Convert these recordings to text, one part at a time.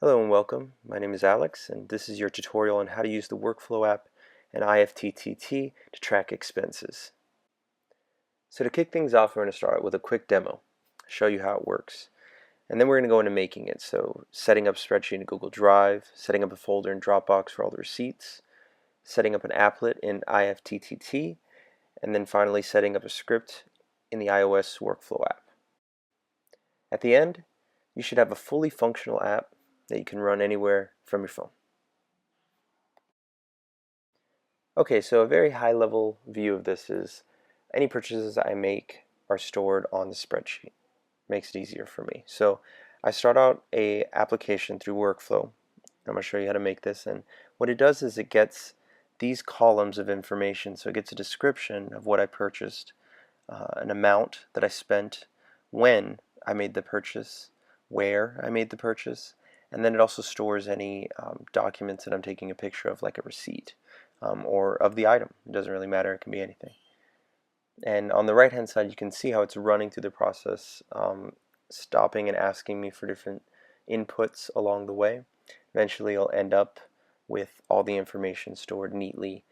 Hello and welcome. My name is Alex, and this is your tutorial on how to use the Workflow app and IFTTT to track expenses. So to kick things off, we're going to start with a quick demo, show you how it works. And then we're going to go into making it, so setting up a spreadsheet in Google Drive, setting up a folder in Dropbox for all the receipts, setting up an applet in IFTTT, and then finally setting up a script in the iOS Workflow app. At the end, you should have a fully functional app that you can run anywhere from your phone. Okay, so a very high level view of this is any purchases I make are stored on the spreadsheet. Makes it easier for me. So I start out a application through Workflow. I'm going to show you how to make this, and what it does is it gets these columns of information. So it gets a description of what I purchased, an amount that I spent, when I made the purchase, where I made the purchase, and then it also stores any documents that I'm taking a picture of, like a receipt or of the item. It doesn't really matter, it can be anything. And on the right hand side you can see how it's running through the process, stopping and asking me for different inputs along the way. Eventually I'll end up with all the information stored neatly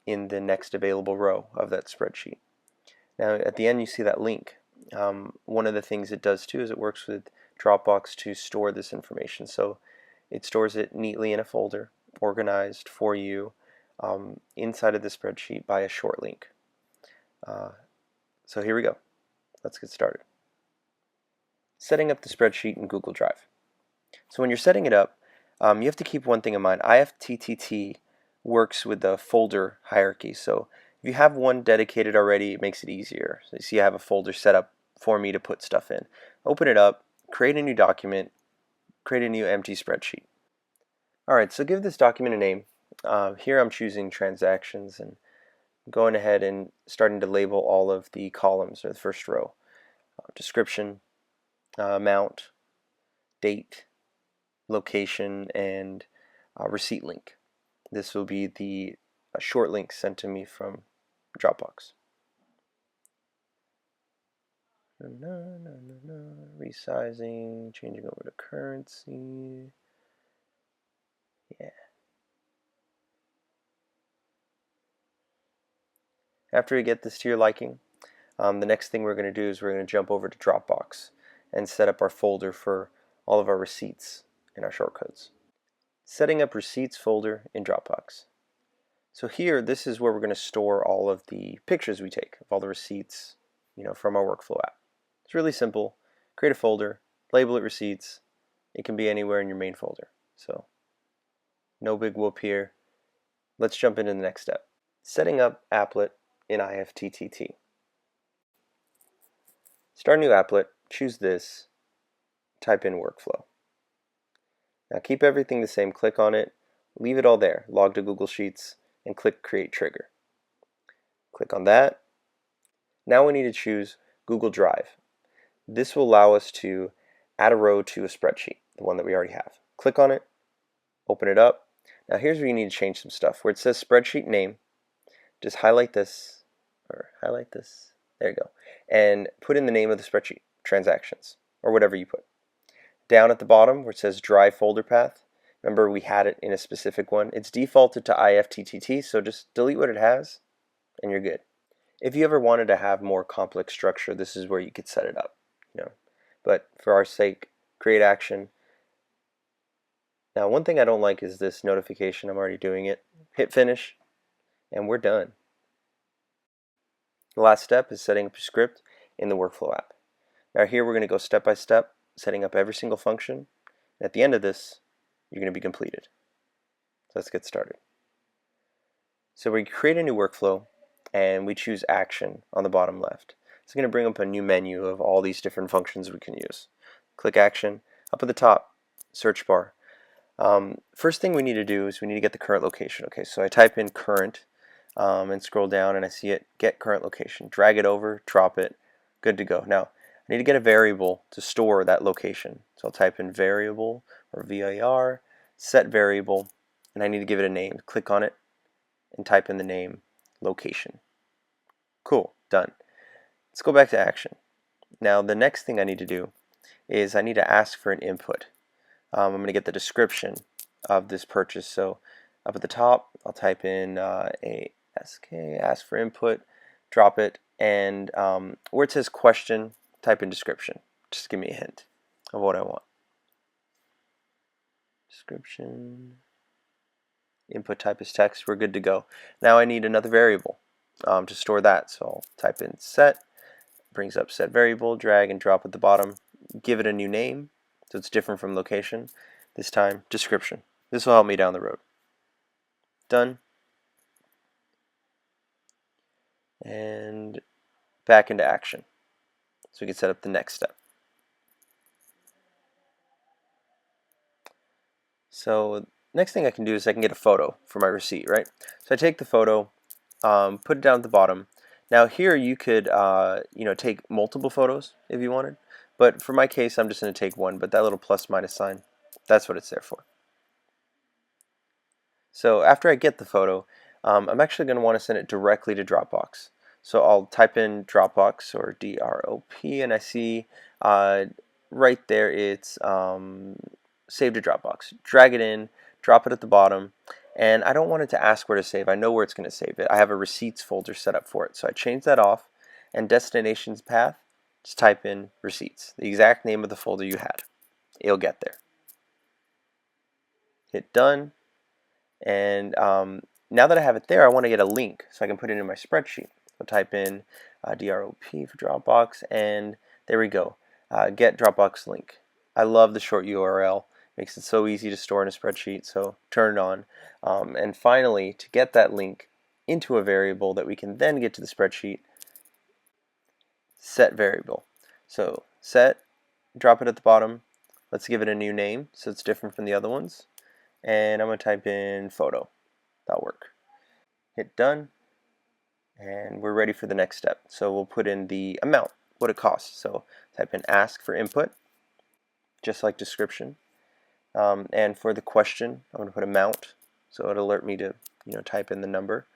in the next available row of that spreadsheet. Now at the end you see that link. One of the things it does too is it works with Dropbox to store this information. So it stores it neatly in a folder, organized for you inside of the spreadsheet by a short link. So here we go. Let's get started. Setting up the spreadsheet in Google Drive. So when you're setting it up, you have to keep one thing in mind. IFTTT works with the folder hierarchy. So if you have one dedicated already, it makes it easier. So you see I have a folder set up for me to put stuff in. Open it up, create a new document, create a new empty spreadsheet. Alright, so give this document a name. Here I'm choosing transactions and going ahead and starting to label all of the columns or the first row. Description, amount, date, location, and receipt link. This will be the short link sent to me from Dropbox. Resizing, changing over to currency. Yeah. After you get this to your liking, the next thing we're going to do is we're going to jump over to Dropbox and set up our folder for all of our receipts and our shortcodes. Setting up receipts folder in Dropbox. So here, this is where we're going to store all of the pictures we take of all the receipts, from our Workflow app. It's really simple. Create a folder, label it receipts. It can be anywhere in your main folder. So no big whoop here. Let's jump into the next step. Setting up applet in IFTTT. Start a new applet, choose this, type in Workflow. Now keep everything the same, click on it, leave it all there, log to Google Sheets, and click Create Trigger. Click on that. Now we need to choose Google Drive. This will allow us to add a row to a spreadsheet, the one that we already have. Click on it, open it up. Now here's where you need to change some stuff. Where it says spreadsheet name, just highlight this, there you go, and put in the name of the spreadsheet, transactions, or whatever you put. Down at the bottom where it says drive folder path, remember we had it in a specific one. It's defaulted to IFTTT, so just delete what it has and you're good. If you ever wanted to have more complex structure, this is where you could set it up. But for our sake, create action. Now one thing I don't like is this notification. I'm already doing it. Hit finish and we're done. The last step is setting up your script in the Workflow app. Now here we're going to go step by step, setting up every single function. And at the end of this, you're going to be completed. So let's get started. So we create a new workflow and we choose action on the bottom left. It's going to bring up a new menu of all these different functions we can use. Click action. Up at the top, search bar. First thing we need to do is we need to get the current location. Okay, so I type in current and scroll down and I see it, get current location. Drag it over, drop it, good to go. Now, I need to get a variable to store that location. So I'll type in variable or var, set variable, and I need to give it a name. Click on it and type in the name location. Cool, done. Let's go back to action. Now the next thing I need to do is I need to ask for an input. I'm going to get the description of this purchase. So up at the top, I'll type in ASK, ask for input, drop it, and where it says question, type in description. Just give me a hint of what I want. Description, input type is text, we're good to go. Now I need another variable to store that, so I'll type in set, brings up set variable, drag and drop at the bottom, give it a new name, so it's different from location, this time description. This will help me down the road. Done. And back into action. So we can set up the next step. So next thing I can do is I can get a photo for my receipt, right? So I take the photo, put it down at the bottom. Now here you could take multiple photos if you wanted, but for my case I'm just going to take one, but that little plus minus sign, that's what it's there for. So after I get the photo, I'm actually going to want to send it directly to Dropbox. So I'll type in Dropbox or DROP, and I see right there it's save to Dropbox. Drag it in, drop it at the bottom, and I don't want it to ask where to save. I know where it's going to save it. I have a receipts folder set up for it. So I change that off, and destinations path, just type in receipts, the exact name of the folder you had. It'll get there. Hit done. And now that I have it there, I want to get a link so I can put it in my spreadsheet. So type in DROP for Dropbox, and there we go. Get Dropbox link. I love the short URL. Makes it so easy to store in a spreadsheet, so turn it on. And finally, to get that link into a variable that we can then get to the spreadsheet, set variable. So set, drop it at the bottom. Let's give it a new name so it's different from the other ones. And I'm going to type in photo. That'll work. Hit done, and we're ready for the next step. So we'll put in the amount, what it costs. So type in ask for input, just like description. And for the question, I'm going to put amount, so it'll alert me to type in the number.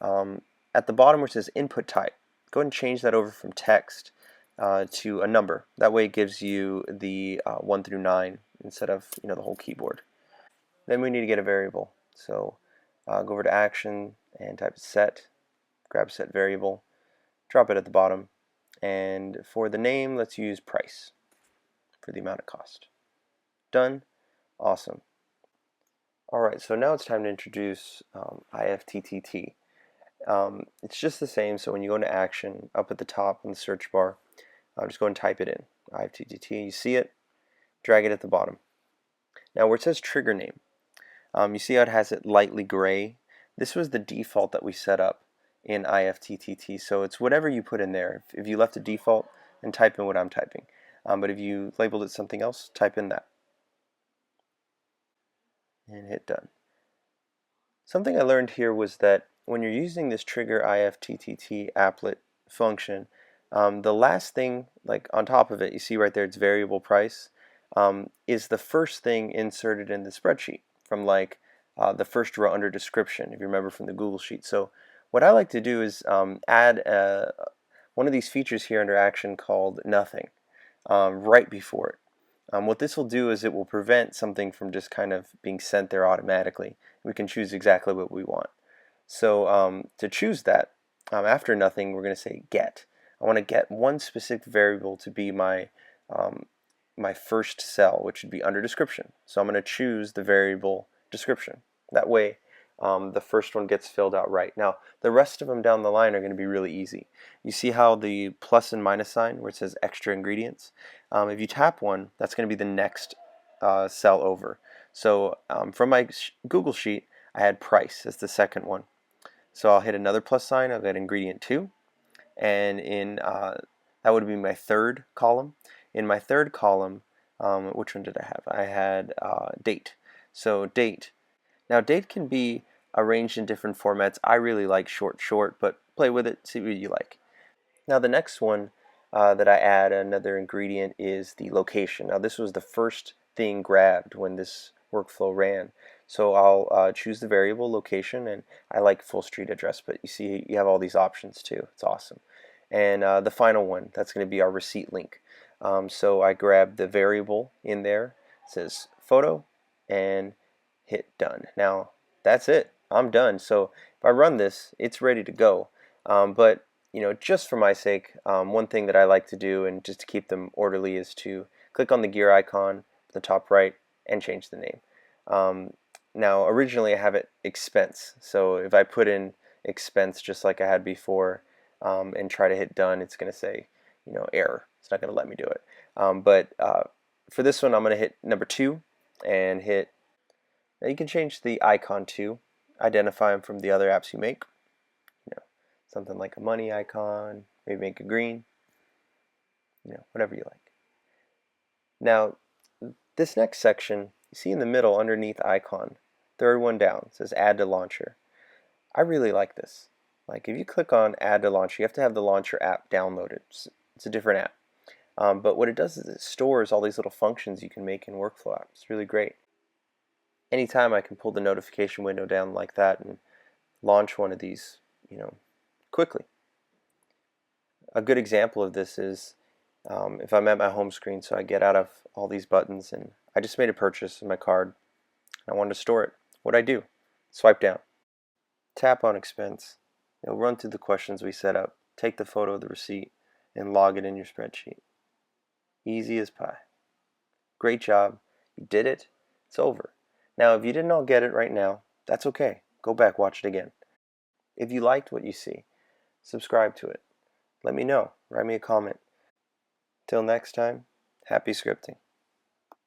At the bottom where it says input type, go ahead and change that over from text to a number. That way it gives you the 1 through 9 instead of the whole keyboard. Then we need to get a variable. So go over to action and type set, grab set variable, drop it at the bottom, and for the name, let's use price for the amount it cost. Done. Awesome. Alright, so now it's time to introduce IFTTT. It's just the same, so when you go into action, up at the top in the search bar, just go and type it in, IFTTT. You see it, drag it at the bottom. Now where it says trigger name, you see how it has it lightly gray? This was the default that we set up in IFTTT, so it's whatever you put in there. If you left a default, then type in what I'm typing. But if you labeled it something else, type in that. And hit done. Something I learned here was that when you're using this trigger IFTTT applet function, the last thing, like on top of it, you see right there it's variable price, is the first thing inserted in the spreadsheet from like the first row under description, if you remember from the Google Sheet. So what I like to do is add one of these features here under action called nothing right before it. What this will do is it will prevent something from just kind of being sent there automatically. We can choose exactly what we want. So to choose that, after nothing, we're going to say get. I want to get one specific variable to be my my first cell, which would be under description. So I'm going to choose the variable description. That way the first one gets filled out right. Now the rest of them down the line are going to be really easy. You see how the plus and minus sign where it says extra ingredients? If you tap one, that's going to be the next cell over. So from my Google Sheet, I had price as the second one. So I'll hit another plus sign, I'll get ingredient 2, and in that would be my third column. In my third column, which one did I have? I had date. So date. Now date can be arranged in different formats. I really like short, but play with it, see what you like. Now the next one that I add another ingredient is the location. Now this was the first thing grabbed when this workflow ran. So I'll choose the variable location, and I like full street address, but you see you have all these options too. It's awesome. And the final one, that's going to be our receipt link. So I grab the variable in there. It says photo and hit done. Now that's it. I'm done. So if I run this, it's ready to go. But just for my sake, one thing that I like to do, and just to keep them orderly, is to click on the gear icon at the top right and change the name. Now originally I have it expense, so if I put in expense just like I had before and try to hit done, it's going to say error. It's not going to let me do it. But for this one, I'm going to hit number 2 and hit. Now you can change the icon to identify them from the other apps you make. Something like a money icon, maybe make it green, whatever you like. Now, this next section, you see in the middle underneath icon, third one down, it says add to launcher. I really like this. Like if you click on add to launcher, you have to have the launcher app downloaded. It's a different app. But what it does is it stores all these little functions you can make in workflow apps. It's really great. Anytime I can pull the notification window down like that and launch one of these, quickly. A good example of this is if I'm at my home screen, so I get out of all these buttons and I just made a purchase in my card. I wanted to store it. What I do? Swipe down, tap on expense. It'll run through the questions we set up, take the photo of the receipt, and log it in your spreadsheet. Easy as pie. Great job. You did it. It's over. Now, if you didn't all get it right now, that's okay. Go back, watch it again. If you liked what you see, subscribe to it. Let me know. Write me a comment. Till next time, happy scripting.